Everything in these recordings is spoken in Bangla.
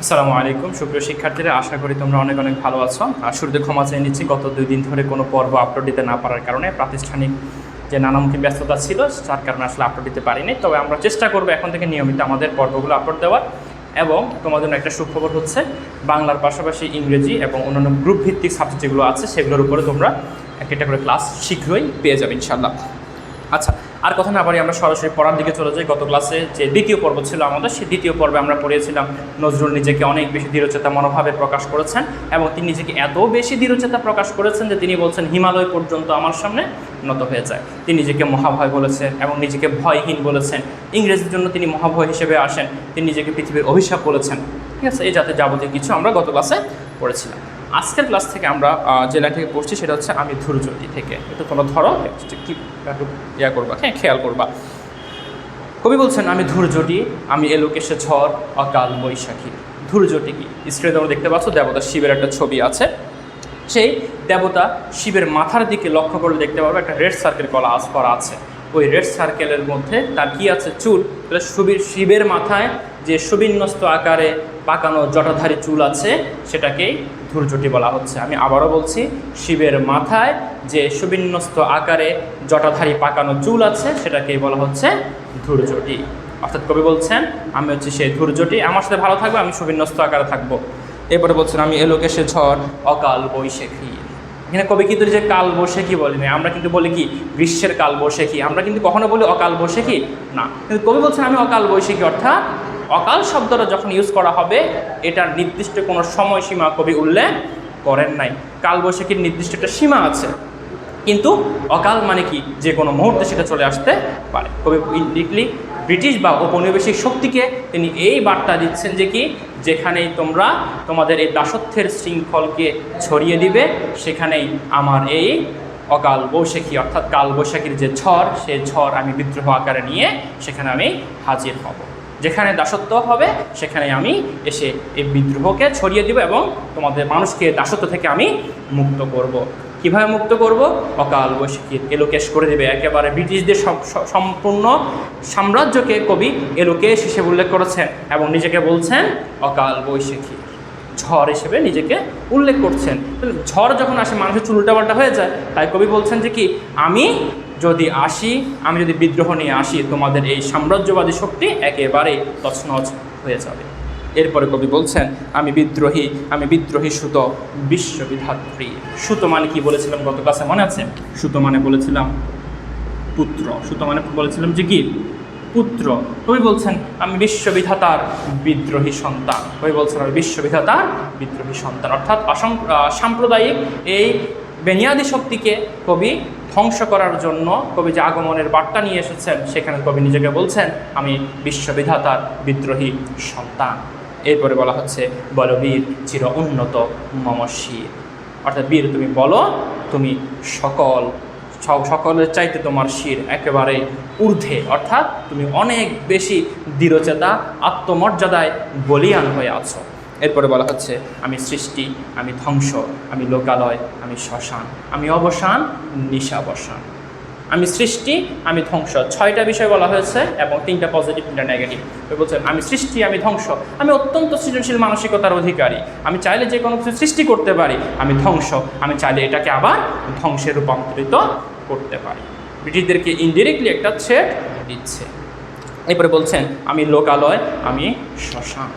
আসসালামু আলাইকুম সুপ্রিয় শিক্ষার্থীরা, আশা করি তোমরা অনেক অনেক ভালো আছো। আর শুরুতে ক্ষমা চেয়ে নিচ্ছি গত 2 দিন ধরে কোনো পর্ব আপলোড দিতে না পারার কারণে, প্রাতিষ্ঠানিক যে নানামুখী ব্যস্ততা ছিল তার কারণে আসলে আপলোড দিতে পারিনি। তবে আমরা চেষ্টা করবো এখন থেকে নিয়মিত আমাদের পর্বগুলো আপলোড দেওয়ার। এবং তোমার জন্য একটা সুখবর হচ্ছে, বাংলার পাশাপাশি ইংরেজি এবং অন্যান্য গ্রুপ ভিত্তিক সাবজেক্ট যেগুলো আছে সেগুলোর উপরে তোমরা একটা করে ক্লাস শীঘ্রই পেয়ে যাবে ইনশাআল্লাহ। আচ্ছা, আর কথা না পারি, আমরা সরাসরি পড়ার দিকে চলে যাই। গত ক্লাসে যে দ্বিতীয় পর্ব ছিল আমাদের, সেই দ্বিতীয় পর্বে আমরা পড়িয়েছিলাম নজরুল নিজেকে অনেক বেশি দৃঢ়চেতা মনোভাবে প্রকাশ করেছেন, এবং তিনি নিজেকে এত বেশি দৃঢ়চেতা প্রকাশ করেছেন যে তিনি বলছেন হিমালয় পর্যন্ত আমার সামনে নত হয়ে যায়। তিনি নিজেকে মহাভয় বলেছেন এবং নিজেকে ভয়হীন বলেছেন। ইংরেজির জন্য তিনি মহাভয় হিসেবে আসেন। তিনি নিজেকে পৃথিবীর অভিশাপ বলেছেন। ঠিক আছে, এই জাতীয় যাবতীয় কিছু আমরা গত ক্লাসে পড়েছিলাম। আজকের ক্লাস থেকে আমরা যে লাইন থেকে পড়ছি সেটা হচ্ছে আমি ধূর্যটি থেকে। একটু তোমরা ধরো, কি একটু করবা, হ্যাঁ খেয়াল করবা। কবি বলছেন আমি ধূর্যটি, আমি এলোকেশে ঝড় অকাল বৈশাখী। ধূর্যটি কি? স্ক্রিনে তোমরা দেখতে পাচ্ছ দেবতা শিবের একটা ছবি আছে। সেই দেবতা শিবের মাথার দিকে লক্ষ্য করলে দেখতে পারবে একটা রেড সার্কেল করা আছে। ওই রেড সার্কেলের মধ্যে তার কি আছে? চুল। শিবের মাথায় যে সুবিন্যস্ত আকারে পাকানো জটাধারী চুল আছে সেটাকেই ধূর্যটি বলা হচ্ছে। আমি আবারও বলছি, শিবের মাথায় যে সুবিন্যস্ত আকারে জটাধারী পাকানো চুল আছে সেটাকেই বলা হচ্ছে ধূর্যটি। অর্থাৎ কবি বলছেন আমি হচ্ছে সেই ধূর্যটি, আমার সাথে ভালো থাকবে, আমি সুবিন্যস্ত আকারে থাকবো। এরপরে বলছেন আমি এলোকেশে ঝড় অকাল বৈশাখী। এখানে কবি কিন্তু যে কাল বৈশাখী বলিনি, আমরা কিন্তু বলি কি গ্রীষ্মের কাল বৈশাখী, আমরা কিন্তু কখনো বলি অকাল বৈশাখী না। কিন্তু কবি বলছেন আমি অকাল বৈশাখী, অর্থাৎ অকাল শব্দটা যখন ইউজ করা হবে এটার নির্দিষ্ট কোনো সময়সীমা কবি উল্লেখ করেন নাই। কাল বৈশাখীর নির্দিষ্ট একটা সীমা আছে, কিন্তু অকাল মানে কি যে কোনো মুহূর্তে সেটা চলে আসতে পারে। কবি ইন্ডিরেক্টলি ব্রিটিশ বা ঔপনিবেশিক শক্তিকে তিনি এই বার্তা দিচ্ছেন যে কি, যেখানেই তোমরা তোমাদের এই দাসত্বের শৃঙ্খলকে ছড়িয়ে দিবে সেখানেই আমার এই অকাল বৈশাখী অর্থাৎ কাল বৈশাখীর যে ঝড়, সেই ঝড় আমি বিদ্রোহ আকারে নিয়ে সেখানে আমি হাজির হব। যেখানে দাসত্ব হবে সেখানে আমি এসে এই বিদ্রোহকে ছড়িয়ে দিব এবং তোমাদের মানুষকে দাসত্ব থেকে আমি মুক্ত করব। কীভাবে মুক্ত করব? অকাল বৈশাখী এলোকেশ করে দেবে একেবারে। ব্রিটিশদের সম্পূর্ণ সাম্রাজ্যকে কবি এলোকেশ হিসেবে উল্লেখ করেছেন এবং নিজেকে বলছেন অকাল বৈশাখী ঝড় হিসেবে নিজেকে উল্লেখ করছেন। ঝড় যখন আসে মানুষের চুল উল্টাপাল্টা হয়ে যায়, তাই কবি বলছেন যে কি আমি যদি আসি, আমি যদি বিদ্রোহ নিয়ে আসি, তোমাদের এই সাম্রাজ্যবাদী শক্তি একেবারেই তছনছ হয়ে যাবে। এরপরে কবি বলছেন আমি বিদ্রোহী সুত বিশ্ববিধাত্রী। সুত মানে কি বলেছিলাম গত ক্লাসে, মনে আছে? সুত মানে বলেছিলাম পুত্র। সুত মানে বলেছিলাম যে কি পুত্র। কবি বলছেন আমি বিশ্ববিধাতার বিদ্রোহী সন্তান। কবি বলছেন আমি বিশ্ববিধাতার বিদ্রোহী সন্তান, অর্থাৎ সাম্প্রদায়িক এই বেনিয়াদি শক্তিকে কবি ধ্বংস করার জন্য কবি যে আগমনের বার্তা নিয়ে এসেছেন, সেখানে কবি নিজেকে বলছেন আমি বিশ্ববিধাতার বিদ্রোহী সন্তান। এরপরে বলা হচ্ছে বলবীর চির উন্নত মম শির, অর্থাৎ বীর তুমি বলো, তুমি সকলের চাইতে তোমার শির একেবারে ঊর্ধ্বে, অর্থাৎ তুমি অনেক বেশি দৃঢ়চেতা আত্মমর্যাদায় বলিয়ান হয়ে আছো। এরপরে বলা হচ্ছে আমি সৃষ্টি, আমি ধ্বংস, আমি লোকালয়, আমি শ্মশান, আমি অবসান, নিশাবসান। আমি সৃষ্টি, আমি ধ্বংস, 6টা বিষয় বলা হয়েছে এবং 3টা পজিটিভ 3টা নেগেটিভ। বলছেন আমি সৃষ্টি, আমি ধ্বংস, আমি অত্যন্ত সৃজনশীল মানসিকতার অধিকারী, আমি চাইলে যে কোনো কিছু সৃষ্টি করতে পারি। আমি ধ্বংস, আমি চাইলে এটাকে আবার ধ্বংসে রূপান্তরিত করতে পারি। ব্রিটিশদেরকে ইনডিরেক্টলি একটা থ্রেট দিচ্ছে। এরপরে বলছেন আমি লোকালয়, আমি শ্মশান।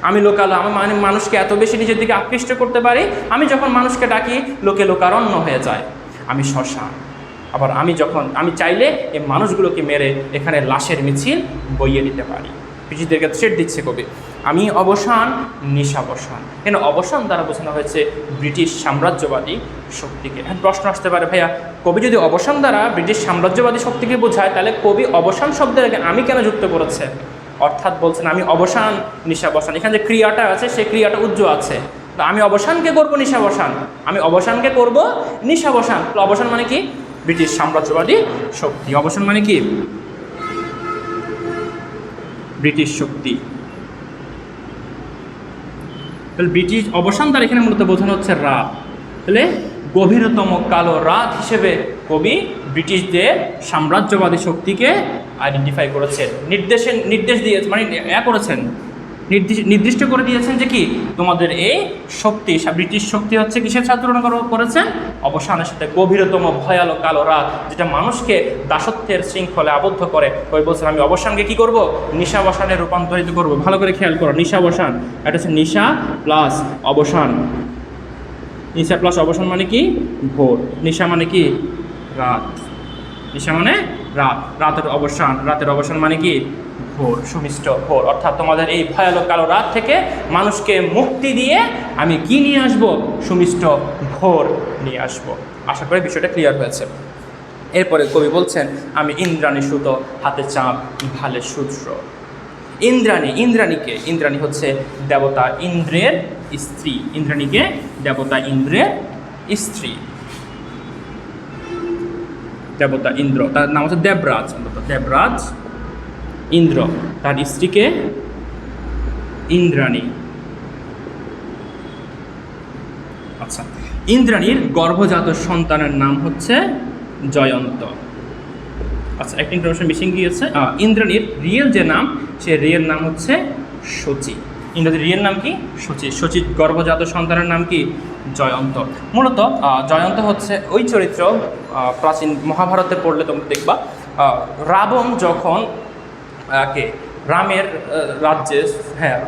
আমি লোকালয়, আমি মানুষকে এত বেশি নিজের দিকে আকৃষ্ট করতে পারি, আমি যখন মানুষকে ডাকি লোকে লোকারণ্য হয়ে যায়। আমি শ্মশান, আবার আমি চাইলে এই মানুষগুলোকে মেরে এখানে লাশের মিছিল বইয়ে নিতে পারি। ব্রিটিশদেরকে থ্রেট দিচ্ছে কবি। আমি অবসান, নিশাবসান। এখানে অবসান দ্বারা বোঝানো হয়েছে ব্রিটিশ সাম্রাজ্যবাদী শক্তিকে। এখন প্রশ্ন আসতে পারে, ভাইয়া কবি যদি অবসান দ্বারা ব্রিটিশ সাম্রাজ্যবাদী শক্তিকে বোঝায়, তাহলে কবি অবসান শব্দের আগে আমি কেন যুক্ত করেছে? অর্থাৎ বলছেন আমি অবসান, নিশাবসান, এখানে যে ক্রিয়াটা আছে সেই ক্রিয়াটা উজ্জ্বল আছে। তো আমি অবসানকে করব নিশাবসান, আমি অবসানকে করব নিশাবসান। অবসান মানে কি? ব্রিটিশ সাম্রাজ্যবাদী শক্তি। অবসান মানে কি? ব্রিটিশ শক্তি। তাহলে ব্রিটিশ অবসান দ্বারা এখানে মূলত বোঝানো হচ্ছে রাত। তাহলে গভীরতম কালো রাত হিসেবে কবি ব্রিটিশদের সাম্রাজ্যবাদী শক্তিকে আইডেন্টিফাই করেছেন, নির্দেশ দিয়েছেন, মানে করেছেন, নির্দিষ্ট করে দিয়েছেন যে কি তোমাদের এই শক্তি, ব্রিটিশ শক্তি হচ্ছে কিসের সাথে তুলনা করেছেন? অবসানের সাথে। গভীরতম ভয়ালো কালো রাত যেটা মানুষকে দাসত্বের শৃঙ্খলে আবদ্ধ করে। ওই বলছেন আমি অবসানকে কি করব? নিশাবসানে রূপান্তরিত করব। ভালো করে খেয়াল করো, নিশাবসান, এটা হচ্ছে নিশা প্লাস অবসান। নিশা প্লাস অবসান মানে কি? ভোর। নিশা মানে কি? রাত। নিশা মানে রাত, রাতের অবসান, রাতের অবসান মানে কি? ভোর, সুমিষ্ট ভোর। অর্থাৎ তোমাদের এই ভয়ানক কালো রাত থেকে মানুষকে মুক্তি দিয়ে আমি কি নিয়ে আসব? সুমিষ্ট ভোর নিয়ে আসব। আশা করি বিষয়টা ক্লিয়ার হয়েছে। এরপরে কবি বলছেন আমি ইন্দ্রাণী সুত, হাতে চাঁদ, ভালে সূর্য। ইন্দ্রাণী, ইন্দ্রাণীকে? ইন্দ্রাণী হচ্ছে দেবতা ইন্দ্রের স্ত্রী। ইন্দ্রাণীকে দেবতা ইন্দ্রের স্ত্রী, দেবতা ইন্দ্র, তার নাম হচ্ছে দেবরাজ। দেবরাজ ইন্দ্র, তার স্ত্রীকে ইন্দ্রাণী। আচ্ছা, ইন্দ্রাণীর গর্ভজাত সন্তানের নাম হচ্ছে জয়ন্ত। আচ্ছা, একটা ইনফরমেশন মিসিং গিয়েছে। ইন্দ্রাণীর রিয়েল যে নাম, সে রিয়েল নাম হচ্ছে শচী। ইন্দ্রাণীর রিয়েল নাম কি? শচী। শচীর গর্ভজাত সন্তানের নাম কি? জয়ন্ত। মূলত জয়ন্ত হচ্ছে ওই চরিত্র, প্রাচীন মহাভারতে পড়লে তোমরা দেখবা, রাবণ যখন রামের রাজ্যে,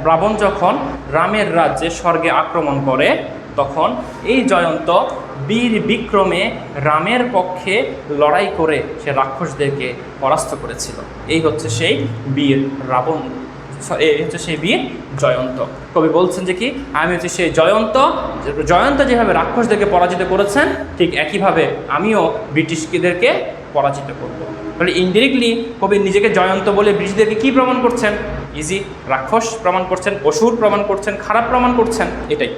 রাবণ যখন রামের রাজ্যে স্বর্গে আক্রমণ করে, তখন এই জয়ন্ত বীর বিক্রমে রামের পক্ষে লড়াই করে সে রাক্ষসদেরকে পরাস্ত করেছিল। এই হচ্ছে সেই বীর রাবণ, এই হচ্ছে সেই বীর জয়ন্ত। কবি বলছেন যে কি আমি হচ্ছে সেই জয়ন্ত। জয়ন্ত যেভাবে রাক্ষসদেরকে পরাজিত করেছেন, ঠিক একইভাবে আমিও ব্রিটিশদেরকে পরাজিত করব। তাহলে ইনডিরেক্টলি কবি নিজেকে জয়ন্ত বলে ব্রিটিশদেরকে কী প্রমাণ করছেন? ইজি, রাক্ষস প্রমাণ করছেন, অসুর প্রমাণ করছেন, খারাপ প্রমাণ করছেন। এটাই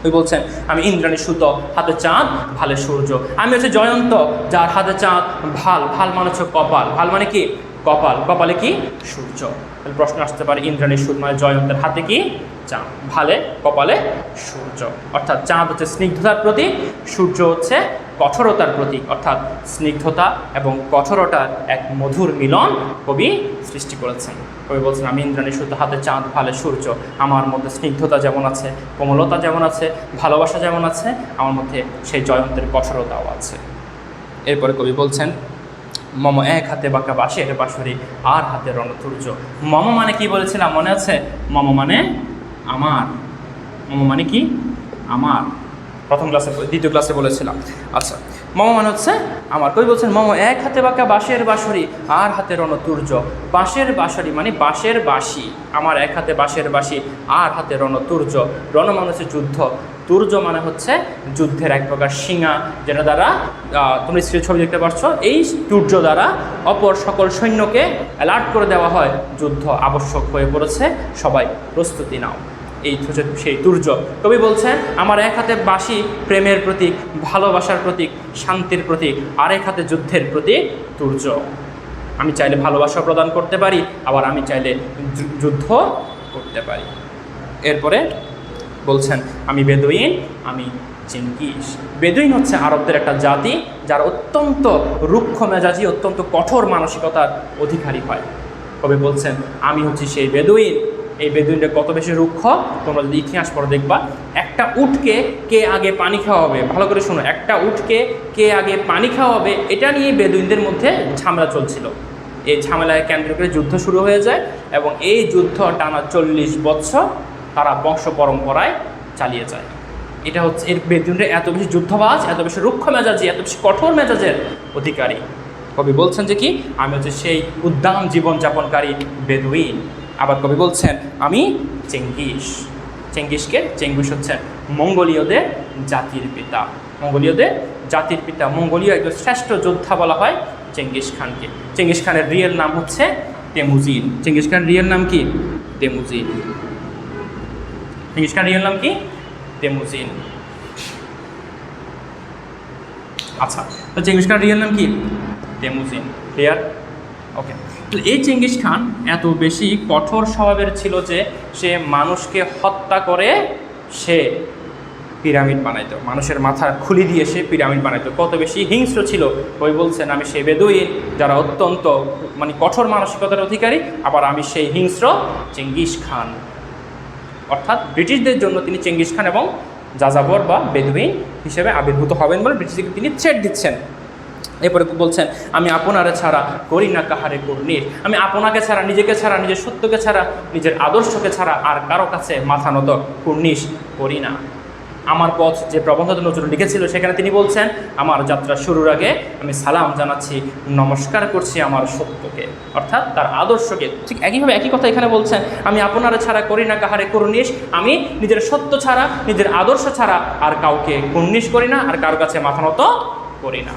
ওই বলছেন আমি ইন্দ্রাণী সুত, হাতে চাঁদ, ভালে সূর্য। আমি হচ্ছে জয়ন্ত, যার হাতে চাঁদ, ভাল, ভাল মানে হচ্ছে কপাল, ভাল মানে কি? কপাল, কপালে কি? সূর্য। তাহলে প্রশ্ন আসতে পারে ইন্দ্রাণীর সুত মানে জয়ন্তের হাতে কি? চাঁদ, ভালে কপালে সূর্য। অর্থাৎ চাঁদ হচ্ছে স্নিগ্ধতার প্রতীক, সূর্য হচ্ছে কঠোরতার প্রতীক। অর্থাৎ স্নিগ্ধতা এবং কঠোরতার এক মধুর মিলন কবি সৃষ্টি করেছেন। কবি বলছেন আমি ইন্দ্রাণী সুত, হাতে চাঁদ, ভালে সূর্য। আমার মধ্যে স্নিগ্ধতা যেমন আছে, কোমলতা যেমন আছে, ভালোবাসা যেমন আছে, আমার মধ্যে সেই জয়ন্তের কঠোরতাও আছে। এরপরে কবি বলছেন মম এক হাতে বাঁকা বাঁশের বাঁশরি, আর হাতে রণতুর্য। মম মানে কি বলেছিলাম মনে আছে? মম মানে আমার। মম মানে কি? আমার। প্রথম ক্লাসে, দ্বিতীয় ক্লাসে বলেছিলাম। আচ্ছা, মম মানে হচ্ছে আমার। কবি বলছেন মম এক হাতে বাঁকা বাঁশের বাঁশরি, আর হাতে রণতুর্য। বাঁশের বাঁশরি মানে বাঁশের বাঁশি, আমার এক হাতে বাঁশের বাঁশি, আর হাতে রণতুর্য। রণ মানে হচ্ছে যুদ্ধ, তুর্য মানে হচ্ছে যুদ্ধের এক প্রকার শিঙা, যেটা দ্বারা তোমরা স্ক্রিনে ছবি দেখতে পাচ্ছ। এই তুর্য দ্বারা অপর সকল সৈন্যকে অ্যালার্ট করে দেওয়া হয় যুদ্ধ আবশ্যক হয়ে পড়েছে, সবাই প্রস্তুতি নাও। এই হচ্ছে সেই তুর্য। কবি বলছেন আমার এক হাতে বাঁশি প্রেমের প্রতীক, ভালোবাসার প্রতীক, শান্তির প্রতীক, আর এক হাতে যুদ্ধের প্রতীক তুর্য। আমি চাইলে ভালোবাসা প্রদান করতে পারি, আবার আমি চাইলে যুদ্ধ করতে পারি। এরপরে বলছেন আমি বেদুইন, আমি চেঙ্গিস। বেদুইন হচ্ছে আরবদের একটা জাতি, যারা অত্যন্ত রুক্ষ মেজাজি, অত্যন্ত কঠোর মানসিকতার অধিকারী হয়। কবি বলছেন আমি হচ্ছি সেই বেদুইন। এই বেদুইনটা কত বেশি রুক্ষ তোমরা যদি ইতিহাস পড়ে দেখবা। একটা উটকে কে আগে পানি খাওয়াবে, ভালো করে শোনো, একটা উটকে কে আগে পানি খাওয়াবে, এটা নিয়ে বেদুইনদের মধ্যে ঝামেলা চলছিল। এই ঝামেলায় কেন্দ্র করে যুদ্ধ শুরু হয়ে যায়, এবং এই যুদ্ধ টানা 40 বছর তারা বংশ পরম্পরায় চালিয়ে যায়। এটা হচ্ছে এর বেদুইনরা এত বেশি যুদ্ধবাজ, এত বেশি রুক্ষ মেজাজি, এত বেশি কঠোর মেজাজের অধিকারী। কবি বলছেন যে কি আমি হচ্ছে সেই উদ্দাম জীবনযাপনকারী বেদুইন। আবার কবি বলছেন আমি চেঙ্গিস। চেঙ্গিসকে, চেঙ্গিস হচ্ছে মঙ্গোলীয়দের জাতির পিতা। মঙ্গোলীয়দের জাতির পিতা, মঙ্গোলীয় একজন শ্রেষ্ঠ যোদ্ধা বলা হয় চেঙ্গিস খানকে। চেঙ্গিস খানের রিয়েল নাম হচ্ছে তেমুজিন। চেঙ্গিস খানের রিয়েল নাম কি? তেমুজিন। চেঙ্গিস খানের রিয়েল নাম কি? তেমুজিন। আচ্ছা, তো চেঙ্গিস খানের রিয়েল নাম কি? তেমুজিন। ক্লিয়ার? ওকে। তো এই চেঙ্গিস খান এত বেশি কঠোর স্বভাবের ছিল যে সে মানুষকে হত্যা করে সে পিরামিড বানাইতো, মানুষের মাথার খুলি দিয়ে সে পিরামিড বানাইতো। কত বেশি হিংস্র ছিল। ওই বলছেন আমি সেই বেদুইন যারা অত্যন্ত কঠোর মানসিকতার অধিকারী, আবার আমি সেই হিংস্র চেঙ্গিস খান। অর্থাৎ ব্রিটিশদের জন্য তিনি চেঙ্গিস খান এবং যাযাবর বা বেদুইন হিসেবে আবির্ভূত হবেন বলে ব্রিটিশকে তিনি থ্রেট দিচ্ছেন। এরপরে বলছেন আমি আপনারে ছাড়া করি না কাহারে কর্ণীর, আমি আপনাকে ছাড়া, নিজেকে ছাড়া, নিজের সত্যকে ছাড়া, নিজের আদর্শকে ছাড়া আর কারো কাছে মাথা নত কুর্নিশ করি না। আমার পথ যে প্রবন্ধ নজরুল লিখেছিল সেখানে তিনি বলছেন আমার যাত্রা শুরুর আগে আমি সালাম জানাচ্ছি, নমস্কার করছি আমার সত্যকে, অর্থাৎ তার আদর্শকে। ঠিক একইভাবে একই কথা এখানে বলছেন আমি আপনারা ছাড়া করি না কাহারে কুর্নিশ, আমি নিজের সত্য ছাড়া, নিজের আদর্শ ছাড়া আর কাউকে কুর্নিশ করি না, আর কারো কাছে মাথা নত করি না।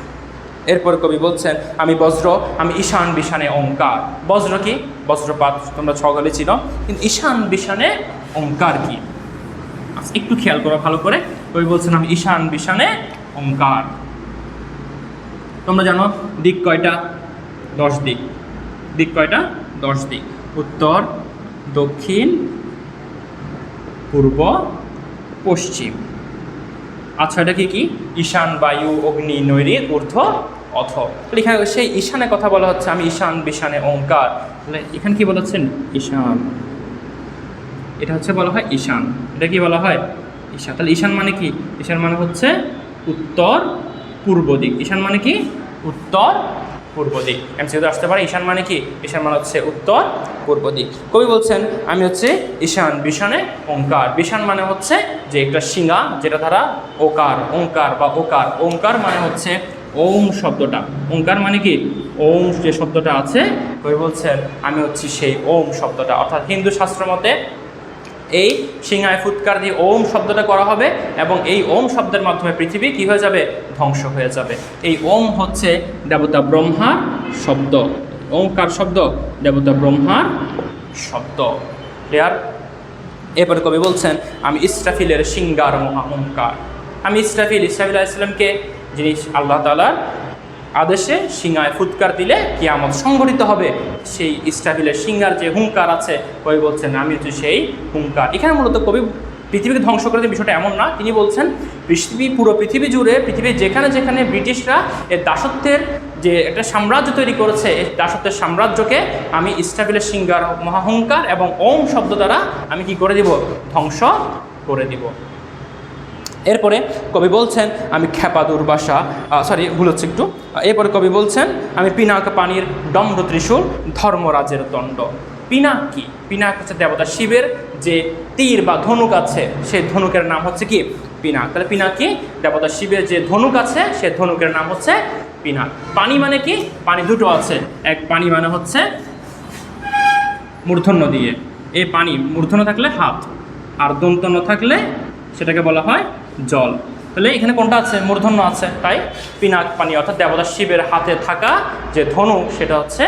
এরপর কবি বলছেন আমি বজ্র, আমি ঈশান বিশানে ওঙ্কার। বজ্র কি? বজ্রপাত তোমরা ছগলে ছিল, কিন্তু ঈশান বিশানে ওঙ্কার কি? একটু খেয়াল করো ভালো করে। কবি বলছেন আমি ঈশান বিশানে ওঙ্কার। তোমরা জানো দিক কয়টা? 10 দিক। দিক কয়টা? 10 দিক। উত্তর, দক্ষিণ, পূর্ব, পশ্চিম। আচ্ছা এটা কি কি? ঈশান, বায়ু, অগ্নি, নৈরিক, ঊর্ধ্ব, অথ। তাহলে এখানে সেই ঈশানের কথা বলা হচ্ছে আমি ঈশান বিশানে ওঙ্কার। তাহলে এখানে কি বলেছেন? ঈশান। এটা হচ্ছে বলা হয় ঈশান। এটা কি বলা হয়? ঈশান। তাহলে ঈশান মানে কি? ঈশান মানে হচ্ছে উত্তর পূর্ব দিক। ঈশান মানে কি? উত্তর পূর্ব দিক। এমসিকিউতে আসতে পারে ঈশান মানে কি? ঈশান মানে হচ্ছে উত্তর পূর্ব দিক। কবি বলছেন আমি হচ্ছে ঈশান বিশানে ওঙ্কার। বিশান মানে হচ্ছে যে একটা শিঙা, যেটা দ্বারা ওকার, ওঙ্কার বা ওকার। ওঙ্কার মানে হচ্ছে ওম শব্দটা। ওঙ্কার মানে কি? ওম যে শব্দটা আছে, কবি বলছেন আমি হচ্ছি সেই ওম শব্দটা। অর্থাৎ হিন্দু শাস্ত্র মতে এই সিংহায় ফুৎকার দিয়ে ওম শব্দটা করা হবে এবং এই ওম শব্দের মাধ্যমে পৃথিবী কী হয়ে যাবে? ধ্বংস হয়ে যাবে। এই ওম হচ্ছে দেবতা ব্রহ্মার শব্দ। ওমকার শব্দ দেবতা ব্রহ্মার শব্দ। ক্লিয়ার? এরপরে কবি বলছেন আমি ইসরাফিলের সিঙ্গার মহা ওঙ্কার। আমি ইসরাফিল, ইসরাফিল আলাইহিস সালামকে যিনি আল্লাহ তাআলার আদেশে সিংহায় ফুৎকার দিলে কিয়ামত সংঘটিত হবে, সেই ইসরাফিলের সিংহার যে হুঙ্কার আছে, কবি বলছেন আমি হচ্ছে সেই হুঙ্কার। এখানে মূলত কবি পৃথিবীকে ধ্বংস করে বিষয়টা এমন না, তিনি বলছেন পুরো পৃথিবী জুড়ে, পৃথিবীর যেখানে যেখানে ব্রিটিশরা এর দাসত্বের যে একটা সাম্রাজ্য তৈরি করেছে, এই দাসত্বের সাম্রাজ্যকে আমি ইসরাফিলের সিংহার মহাহুঙ্কার এবং ওম শব্দ দ্বারা আমি কি করে দিব? ধ্বংস করে দিব। এরপরে কবি বলছেন আমি খেপা দুর্বাসা, ভুল হচ্ছে একটু। এরপরে কবি বলছেন আমি পিনাক পানির দণ্ড ত্রিশূল ধর্মরাজের দণ্ড। পিনাক কি? পিনাক হচ্ছে দেবতা শিবের যে তীর বা ধনুক আছে, সেই ধনুকের নাম হচ্ছে কি? পিনাক। তাহলে পিনাক কি? দেবতা শিবের যে ধনুক আছে, সেই ধনুকের নাম হচ্ছে পিনাক। পানি মানে কি? পানি দুটো আছে। এক পানি মানে হচ্ছে মূর্ধন্য দিয়ে, এই পানি মূর্ধন্য থাকলে হাত, আর দন্তন্য থাকলে সেটাকে বলা হয় জল। তাহলে এখানে কোনটা আছে? মূর্ধন্য আছে, তাই পিনাক পানি। অর্থাৎ দেবতা শিবের হাতে থাকা যে ধনুক সেটা হচ্ছে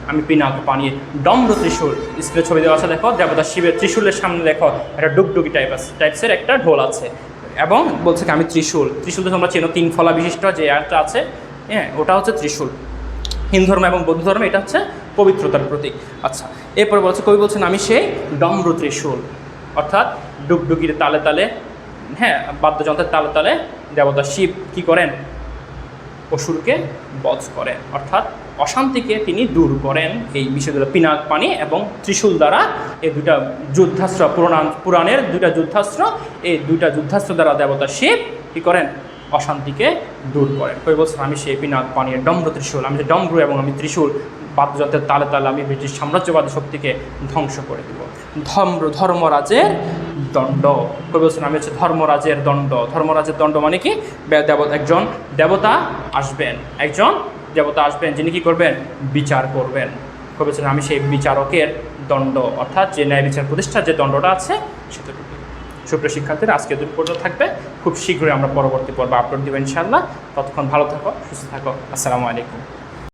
আমি পিনাক পানির দণ্ড ত্রিশূল। স্ক্রিনে ছবি দেওয়া আছে, দেখো দেবতা শিবের ত্রিশূলের সামনে দেখো একটা ডুগডুগি টাইপসের একটা ঢোল আছে এবং বলছে কি আমি ত্রিশূল। ত্রিশূল তো তোমরা চেনো, 3 ফলা বিশিষ্ট যে একটা আছে, হ্যাঁ, ওটা হচ্ছে ত্রিশূল। হিন্দু ধর্ম এবং বৌদ্ধ ধর্মে এটা হচ্ছে পবিত্রতার প্রতীক। আচ্ছা, এরপরে বলছে কবি বলছেন আমি সেই ডম্র ত্রিশূল, অর্থাৎ ডুগডুগির তালে তালে, হ্যাঁ, বাদ্যযন্ত্রের তালে তালে দেবতা শিব কি করেন? অসুরকে বধ করেন, অর্থাৎ অশান্তিকে তিনি দূর করেন এই বিষয়গুলো পিনাক পানি এবং ত্রিশূল দ্বারা। এই দুইটা যুদ্ধাস্ত্র, পুরাণের দুইটা যুদ্ধাস্ত্র, এই দুইটা যুদ্ধাস্ত্র দ্বারা দেবতা শিব কী করেন? অশান্তিকে দূর করেন। কবি বলছেন আমি সেই পিনাক পানির ডম্র ত্রিশূল, আমি ডম্র এবং আমি ত্রিশূল, বাদ্যযন্ত্রের তালে তালে আমি ব্রিটিশ সাম্রাজ্যবাদী শক্তিকে ধ্বংস করে দেব। ধর্মরাজের দণ্ড। কবি বলছেন আমি হচ্ছে ধর্মরাজের দণ্ড। ধর্মরাজের দণ্ড মানে কি? একজন দেবতা আসবেন, যিনি কী করবেন? বিচার করবেন। কবি বলছেন আমি সেই বিচারকের দণ্ড, অর্থাৎ যে ন্যায় বিচার প্রতিষ্ঠার যে দণ্ডটা আছে সেটা। সুপ্রিয় শিক্ষার্থীরা, আজকে দুটো পর্যন্ত থাকবে। খুব শীঘ্রই আমরা পরবর্তী পর্ব আপলোড দেবো ইনশাআল্লাহ। ততক্ষণ ভালো থাকো, সুস্থ থাকো। আসসালামু আলাইকুম।